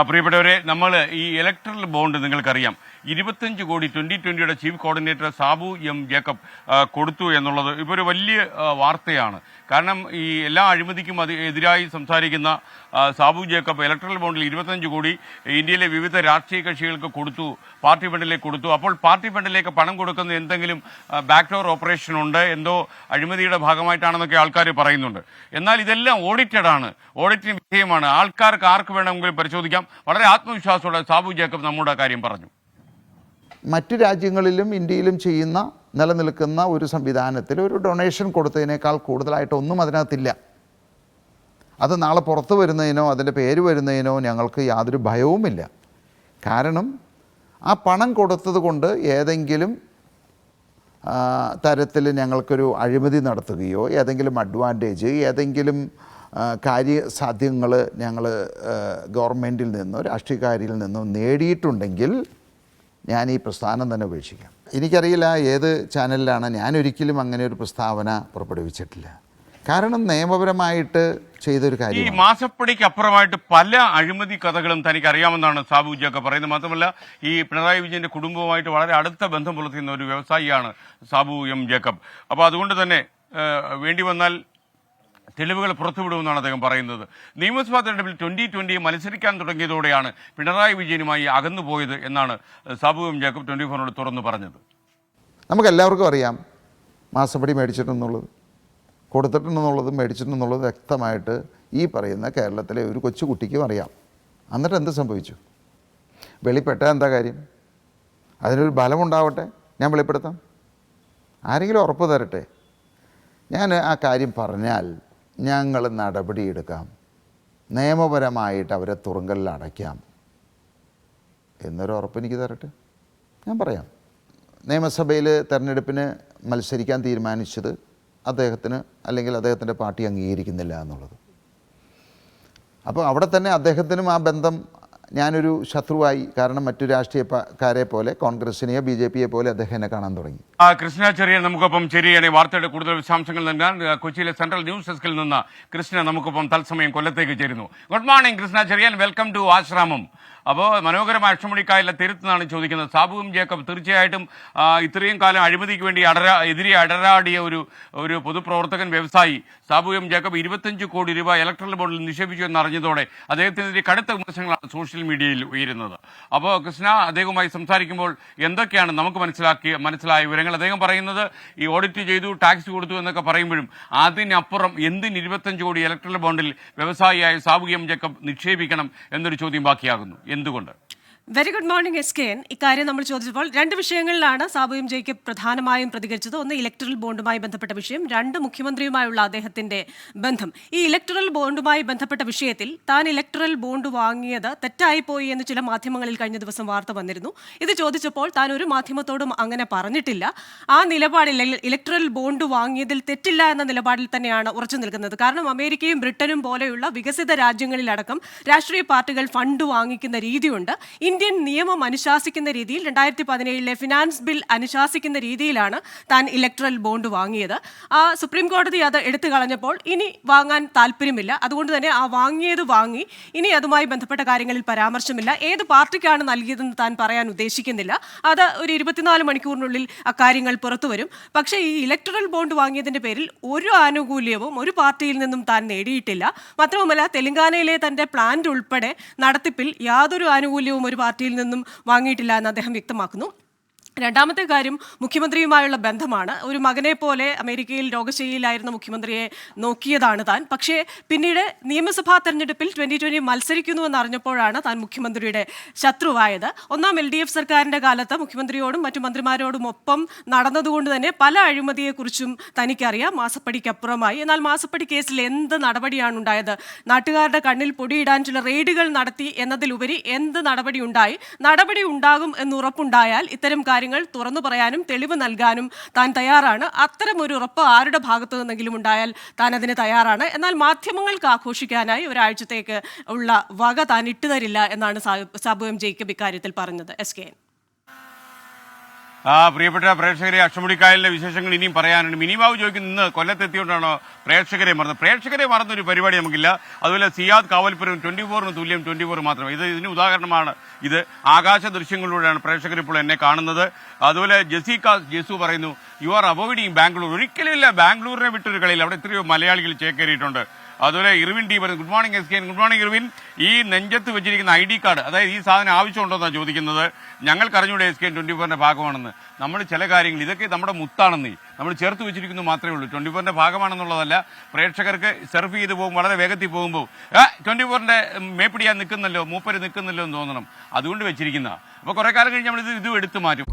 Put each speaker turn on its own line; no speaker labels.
പ്രിയപ്പെട്ടവരെ, നമ്മൾ ഈ ഇലക്ട്രൽ ബോണ്ട് നിങ്ങൾക്കറിയാം 25 കോടി 2020 chief coordinator Sabu M Jacob കൊടുത്തു എന്നുള്ളത് ഇപ്പോൾ ഒരു വലിയ വാർത്തയാണ്. കാരണം ഈ എല്ലാ അഴിമതിക്കും എതിരായി സംസാരിക്കുന്ന സാബു ജേക്കബ് ഇലക്ട്രൽ ബോണ്ടിൽ 25 കോടി ഇന്ത്യയിലെ വിവിധ രാഷ്ട്രീയ കക്ഷികൾക്ക് കൊടുത്തു, പാർട്ടി ഫണ്ടിലേക്ക് കൊടുത്തു. അപ്പോൾ പാർട്ടി ഫണ്ടിലേക്ക് പണം കൊടുക്കുന്ന എന്തെങ്കിലും ബാക്ക്ഡോർ ഓപ്പറേഷൻ ഉണ്ട്, എന്തോ അഴിമതിയുടെ ഭാഗമായിട്ടാണെന്നൊക്കെ ആൾക്കാർ പറയുന്നുണ്ട്. എന്നാൽ ഇതെല്ലാം ഓഡിറ്റഡ് ആണ്, ഓഡിറ്റിന് വിധേയമാണ്. ആൾക്കാർക്ക് ആർക്ക് വേണമെങ്കിലും പരിശോധിക്കാം. വളരെ ആത്മവിശ്വാസത്തോടെ സാബു ജേക്കബ് നമ്മുടെ കാര്യം പറഞ്ഞു.
മറ്റു രാജ്യങ്ങളിലും ഇന്ത്യയിലും ചെയ്യുന്ന നിലനിൽക്കുന്ന ഒരു സംവിധാനത്തിൽ ഒരു ഡൊണേഷൻ കൊടുത്തതിനേക്കാൾ കൂടുതലായിട്ടൊന്നും അതിനകത്തില്ല. അത് നാളെ പുറത്ത് വരുന്നതിനോ അതിൻ്റെ പേര് വരുന്നതിനോ ഞങ്ങൾക്ക് യാതൊരു ഭയവുമില്ല. കാരണം ആ പണം കൊടുത്തത് കൊണ്ട് ഏതെങ്കിലും തരത്തിൽ ഞങ്ങൾക്കൊരു അഴിമതി നടത്തുകയോ ഏതെങ്കിലും അഡ്വാൻറ്റേജ്, ഏതെങ്കിലും കാര്യസാധ്യങ്ങൾ ഞങ്ങൾ ഗവൺമെൻറ്റിൽ നിന്നോ രാഷ്ട്രീയക്കാരിൽ നിന്നോ നേടിയിട്ടുണ്ടെങ്കിൽ ഞാൻ ഈ പ്രസ്ഥാനം തന്നെ ഉപേക്ഷിക്കാം. എനിക്കറിയില്ല ഏത് ചാനലിലാണ്. ഞാനൊരിക്കലും അങ്ങനെ ഒരു പ്രസ്താവന പുറപ്പെടുവിച്ചിട്ടില്ല. കാരണം നിയമപരമായിട്ട് ചെയ്തൊരു കാര്യം.
ഈ മാസപ്പടിക്ക് അപ്പുറമായിട്ട് പല അഴിമതി കഥകളും തനിക്ക് അറിയാമെന്നാണ് സാബു ജേക്കബ് പറയുന്നത്. മാത്രമല്ല, ഈ പിണറായി വിജയന്റെ കുടുംബവുമായിട്ട് വളരെ അടുത്ത ബന്ധം പുലർത്തുന്ന ഒരു വ്യവസായിയാണ് സാബു എം ജേക്കബ്. അപ്പോൾ അതുകൊണ്ട് തന്നെ വേണ്ടി വന്നാൽ തെളിവുകൾ പുറത്തുവിടുമെന്നാണ് അദ്ദേഹം പറയുന്നത്. നിയമസഭാ തെരഞ്ഞെടുപ്പിൽ 2020 മത്സരിക്കാൻ തുടങ്ങിയതോടെയാണ് പിണറായി വിജയനുമായി അകന്നുപോയത് എന്നാണ് സാബു എം ജേക്കബ് 24 തുറന്നു പറഞ്ഞത്.
നമുക്കെല്ലാവർക്കും അറിയാം മാസപ്പടി മേടിച്ചിട്ടുണ്ടെന്നുള്ളത്, കൊടുത്തിട്ടുണ്ടെന്നുള്ളതും മേടിച്ചിട്ടുണ്ടെന്നുള്ളത് വ്യക്തമായിട്ട് ഈ പറയുന്ന കേരളത്തിലെ ഒരു കൊച്ചുകുട്ടിക്കും അറിയാം. എന്നിട്ട് എന്ത് സംഭവിച്ചു? വെളിപ്പെട്ടാൽ എന്താ കാര്യം? അതിനൊരു ബലമുണ്ടാവട്ടെ, ഞാൻ വെളിപ്പെടുത്താം. ആരെങ്കിലും ഉറപ്പ് തരട്ടെ. ഞാൻ ആ കാര്യം പറഞ്ഞാൽ ഞങ്ങൾ നടപടിയെടുക്കാം, നിയമപരമായിട്ട് അവരെ തുറുങ്കലിൽ അടയ്ക്കാം എന്നൊരു ഉറപ്പ് എനിക്ക് തരട്ടെ, ഞാൻ പറയാം. നിയമസഭയിൽ തെരഞ്ഞെടുപ്പിന് മത്സരിക്കാൻ തീരുമാനിച്ചത് അദ്ദേഹത്തിന് അല്ലെങ്കിൽ അദ്ദേഹത്തിൻ്റെ പാർട്ടി അംഗീകരിക്കുന്നില്ല എന്നുള്ളത്. അപ്പോൾ അവിടെ തന്നെ അദ്ദേഹത്തിനും ആ ബന്ധം ഞാനൊരു ശത്രുവായി. കാരണം മറ്റു രാഷ്ട്രീയക്കാരെ പോലെ കോൺഗ്രസിനെയോ BJPയെ പോലെ അദ്ദേഹം എന്നെ കാണാൻ തുടങ്ങി.
കൃഷ്ണ ചെറിയൻ നമുക്കൊപ്പം ചേരുകയാണ്. വാർത്തയുടെ കൂടുതൽ വിശദാംശങ്ങൾ നൽകാൻ കൊച്ചിയിലെ സെൻട്രൽ ന്യൂസ് ഡെസ്കിൽ നിന്ന് കൃഷ്ണ നമുക്കൊപ്പം തത്സമയം കൊല്ലത്തേക്ക് ചേരുന്നു. Good morning Krishna Cherian, welcome to Asramam. അപ്പോൾ മനോഹരമായ അക്ഷമണിക്കായലിലെ തിരുത്തുനിന്നാണ് ചോദിക്കുന്നത്. സാബു എം ജേക്കബ് തീർച്ചയായിട്ടും ഇത്രയും കാലം അഴിമതിക്ക് വേണ്ടി എതിരെ അടരാടിയ ഒരു പൊതുപ്രവർത്തകൻ, വ്യവസായി സാബു എം ജേക്കബ് 25 കോടി രൂപ ഇലക്ട്രൽ ബോണ്ടിൽ നിക്ഷേപിച്ചു എന്നറിഞ്ഞതോടെ അദ്ദേഹത്തിനെതിരെ കടുത്ത വിമർശനങ്ങളാണ് സോഷ്യൽ മീഡിയയിൽ ഉയരുന്നത്. അപ്പോൾ കൃഷ്ണ, അദ്ദേഹവുമായി സംസാരിക്കുമ്പോൾ എന്തൊക്കെയാണ് നമുക്ക് മനസ്സിലായ വിവരങ്ങൾ? അദ്ദേഹം പറയുന്നത് ഈ ഓഡിറ്റ് ചെയ്തു, ടാക്സ് കൊടുത്തു എന്നൊക്കെ പറയുമ്പോഴും അതിനപ്പുറം എന്തിന് 25 കോടി ഇലക്ട്രൽ ബോണ്ടിൽ വ്യവസായിയായ സാബു എം ജേക്കബ് നിക്ഷേപിക്കണം എന്നൊരു ചോദ്യം ബാക്കിയാകുന്നു. എന്തുകൊണ്ട്?
Very good morning SKN. ഇക്കാര്യം നമ്മൾ ചോദിച്ചപ്പോൾ രണ്ട് വിഷയങ്ങളിലാണ് സാബു എം ജേക്കബ് പ്രധാനമായും പ്രതികരിച്ചത്. ഒന്ന് ഇലക്ട്രൽ ബോണ്ടുമായി ബന്ധപ്പെട്ട വിഷയം, രണ്ട് മുഖ്യമന്ത്രിയുമായുള്ള അദ്ദേഹത്തിന്റെ ബന്ധം. ഈ ഇലക്ട്രൽ ബോണ്ടുമായി ബന്ധപ്പെട്ട വിഷയത്തിൽ താൻ ഇലക്ട്രൽ ബോണ്ട് വാങ്ങിയത് തെറ്റായിപ്പോയി എന്ന് ചില മാധ്യമങ്ങളിൽ കഴിഞ്ഞ ദിവസം വാർത്ത വന്നിരുന്നു. ഇത് ചോദിച്ചപ്പോൾ താൻ ഒരു മാധ്യമത്തോടും അങ്ങനെ പറഞ്ഞിട്ടില്ല. ആ നിലപാടിൽ ഇലക്ട്രൽ ബോണ്ട് വാങ്ങിയതിൽ തെറ്റില്ല എന്ന നിലപാടിൽ തന്നെയാണ് ഉറച്ചു നിൽക്കുന്നത്. കാരണം അമേരിക്കയും ബ്രിട്ടനും പോലെയുള്ള വികസിത രാജ്യങ്ങളിലടക്കം രാഷ്ട്രീയ പാർട്ടികൾ ഫണ്ട് വാങ്ങിക്കുന്ന രീതിയുണ്ട്. ഇന്ത്യൻ നിയമം അനുശാസിക്കുന്ന രീതിയിൽ 2017 ഫിനാൻസ് ബിൽ അനുശാസിക്കുന്ന രീതിയിലാണ് താൻ ഇലക്ട്രൽ ബോണ്ട് വാങ്ങിയത്. സുപ്രീം കോടതി അത് എടുത്തു കളഞ്ഞപ്പോൾ ഇനി വാങ്ങാൻ താല്പര്യമില്ല. അതുകൊണ്ട് തന്നെ ആ വാങ്ങിയത് വാങ്ങി, ഇനി അതുമായി ബന്ധപ്പെട്ട കാര്യങ്ങളിൽ പരാമർശമില്ല. ഏത് പാർട്ടിക്കാണ് നൽകിയതെന്ന് താൻ പറയാൻ ഉദ്ദേശിക്കുന്നില്ല. അത് ഒരു 24 മണിക്കൂറിനുള്ളിൽ അക്കാര്യങ്ങൾ പുറത്തു വരും. പക്ഷേ ഈ ഇലക്ട്രൽ ബോണ്ട് വാങ്ങിയതിന്റെ പേരിൽ ഒരു ആനുകൂല്യവും ഒരു പാർട്ടിയിൽ നിന്നും താൻ നേടിയിട്ടില്ല. മാത്രവുമല്ല, തെലങ്കാനയിലെ തന്റെ പ്ലാന്റ് ഉൾപ്പെടെ നടത്തിപ്പിൽ യാതൊരു ആനുകൂല്യവും ഒരു പാർട്ടിയിൽ നിന്നും വാങ്ങിയിട്ടില്ല എന്ന് അദ്ദേഹം വ്യക്തമാക്കുന്നു. രണ്ടാമത്തെ കാര്യം മുഖ്യമന്ത്രിയുമായുള്ള ബന്ധമാണ്. ഒരു മകനെ പോലെ അമേരിക്കയിൽ രോഗശൈലിയിലായിരുന്ന മുഖ്യമന്ത്രിയെ നോക്കിയതാണ് താൻ. പക്ഷേ പിന്നീട് നിയമസഭാ തെരഞ്ഞെടുപ്പിൽ 2020 മത്സരിക്കുന്നുവെന്ന് അറിഞ്ഞപ്പോഴാണ് താൻ മുഖ്യമന്ത്രിയുടെ ശത്രുവായത്. ഒന്നാം LDF സർക്കാരിൻ്റെ കാലത്ത് മുഖ്യമന്ത്രിയോടും മറ്റു മന്ത്രിമാരോടും ഒപ്പം നടന്നതുകൊണ്ട് തന്നെ പല അഴിമതിയെക്കുറിച്ചും തനിക്കറിയാം, മാസപ്പടിക്കപ്പുറമായി. എന്നാൽ മാസപ്പടി കേസിൽ എന്ത് നടപടിയാണ് ഉണ്ടായത്? നാട്ടുകാരുടെ കണ്ണിൽ പൊടിയിടാൻ ചില റെയ്ഡുകൾ നടത്തി എന്നതിലുപരി എന്ത് നടപടി ഉണ്ടായി? നടപടി ഉണ്ടാകും എന്നുറപ്പുണ്ടായാൽ ഇത്തരം കാര്യങ്ങൾ തുറന്നു പറയാനും തെളിവ് നൽകാനും താൻ തയ്യാറാണ്. അത്തരം ഒരു ഉറപ്പ് ആരുടെ ഭാഗത്തു നിന്നെങ്കിലും ഉണ്ടായാൽ താൻ അതിന് തയ്യാറാണ്. എന്നാൽ മാധ്യമങ്ങൾക്ക് ആഘോഷിക്കാനായി ഒരാഴ്ചത്തേക്ക് ഉള്ള വക താൻ ഇട്ടുതരില്ല എന്നാണ് സാബു എം ജേക്കബ് ഇക്കാര്യത്തിൽ പറഞ്ഞത്. SKN.
പ്രിയപ്പെട്ട പ്രേക്ഷകരെ, അഷ്ടമുടിക്കായലിന്റെ വിശേഷങ്ങൾ ഇനിയും പറയാനുണ്ട്. മിനിമാവ് ചോദിക്കുന്നു, ഇന്ന് കൊല്ലത്തെത്തിയോണ്ടാണോ പ്രേക്ഷകരെ മറന്നത്? പ്രേക്ഷകരെ മറന്നൊരു പരിപാടി നമുക്കില്ല. അതുപോലെ സിയാദ് കാവൽപുരം 24 തുല്യം 24 മാത്രം. ഇതിന് ഉദാഹരണമാണ്. ഇത് ആകാശ ദൃശ്യങ്ങളിലൂടെയാണ് പ്രേക്ഷകർ ഇപ്പോൾ എന്നെ കാണുന്നത്. അതുപോലെ ജെസു പറയുന്നു, യു ആർ അവോയ്ഡിങ് ബാംഗ്ലൂർ. ഒരിക്കലുമില്ല, ബാംഗ്ലൂരിനെ വിട്ടൊരു കളിയിൽ അവിടെ എത്രയോ മലയാളികൾ ചേക്കേറിയിട്ടുണ്ട്. അതുപോലെ ഇർവിൻ ഡി പറയുന്നു, good morning S K. Good morning Irwin. ഈ നെഞ്ചത്ത് വെച്ചിരിക്കുന്ന ID കാർഡ്, അതായത് ഈ സാധനം ആവശ്യമുണ്ടോന്നാണ് ചോദിക്കുന്നത്. ഞങ്ങൾക്ക് അറിഞ്ഞൂടെ SKN 24ന്റെ ഭാഗമാണെന്ന്. നമ്മൾ ചില കാര്യങ്ങൾ ഇതൊക്കെ നമ്മുടെ മുത്താണെന്ന് നമ്മൾ ചേർത്ത് വെച്ചിരിക്കുന്നു മാത്രമേ ഉള്ളൂ. 24ന്റെ ഭാഗമാണെന്നുള്ളതല്ല. പ്രേക്ഷകർക്ക് സെർഫ് ചെയ്ത് പോകും, വളരെ വേഗത്തിൽ പോകുമ്പോൾ 24ന്റെ മേപ്പിടിയാൻ നിൽക്കുന്നല്ലോ, മൂപ്പര് നിൽക്കുന്നല്ലോ എന്ന് തോന്നണം. അതുകൊണ്ട് വെച്ചിരിക്കുന്ന. അപ്പോൾ കുറെ കാലം കഴിഞ്ഞ് നമ്മൾ ഇത് എടുത്തു മാറ്റും.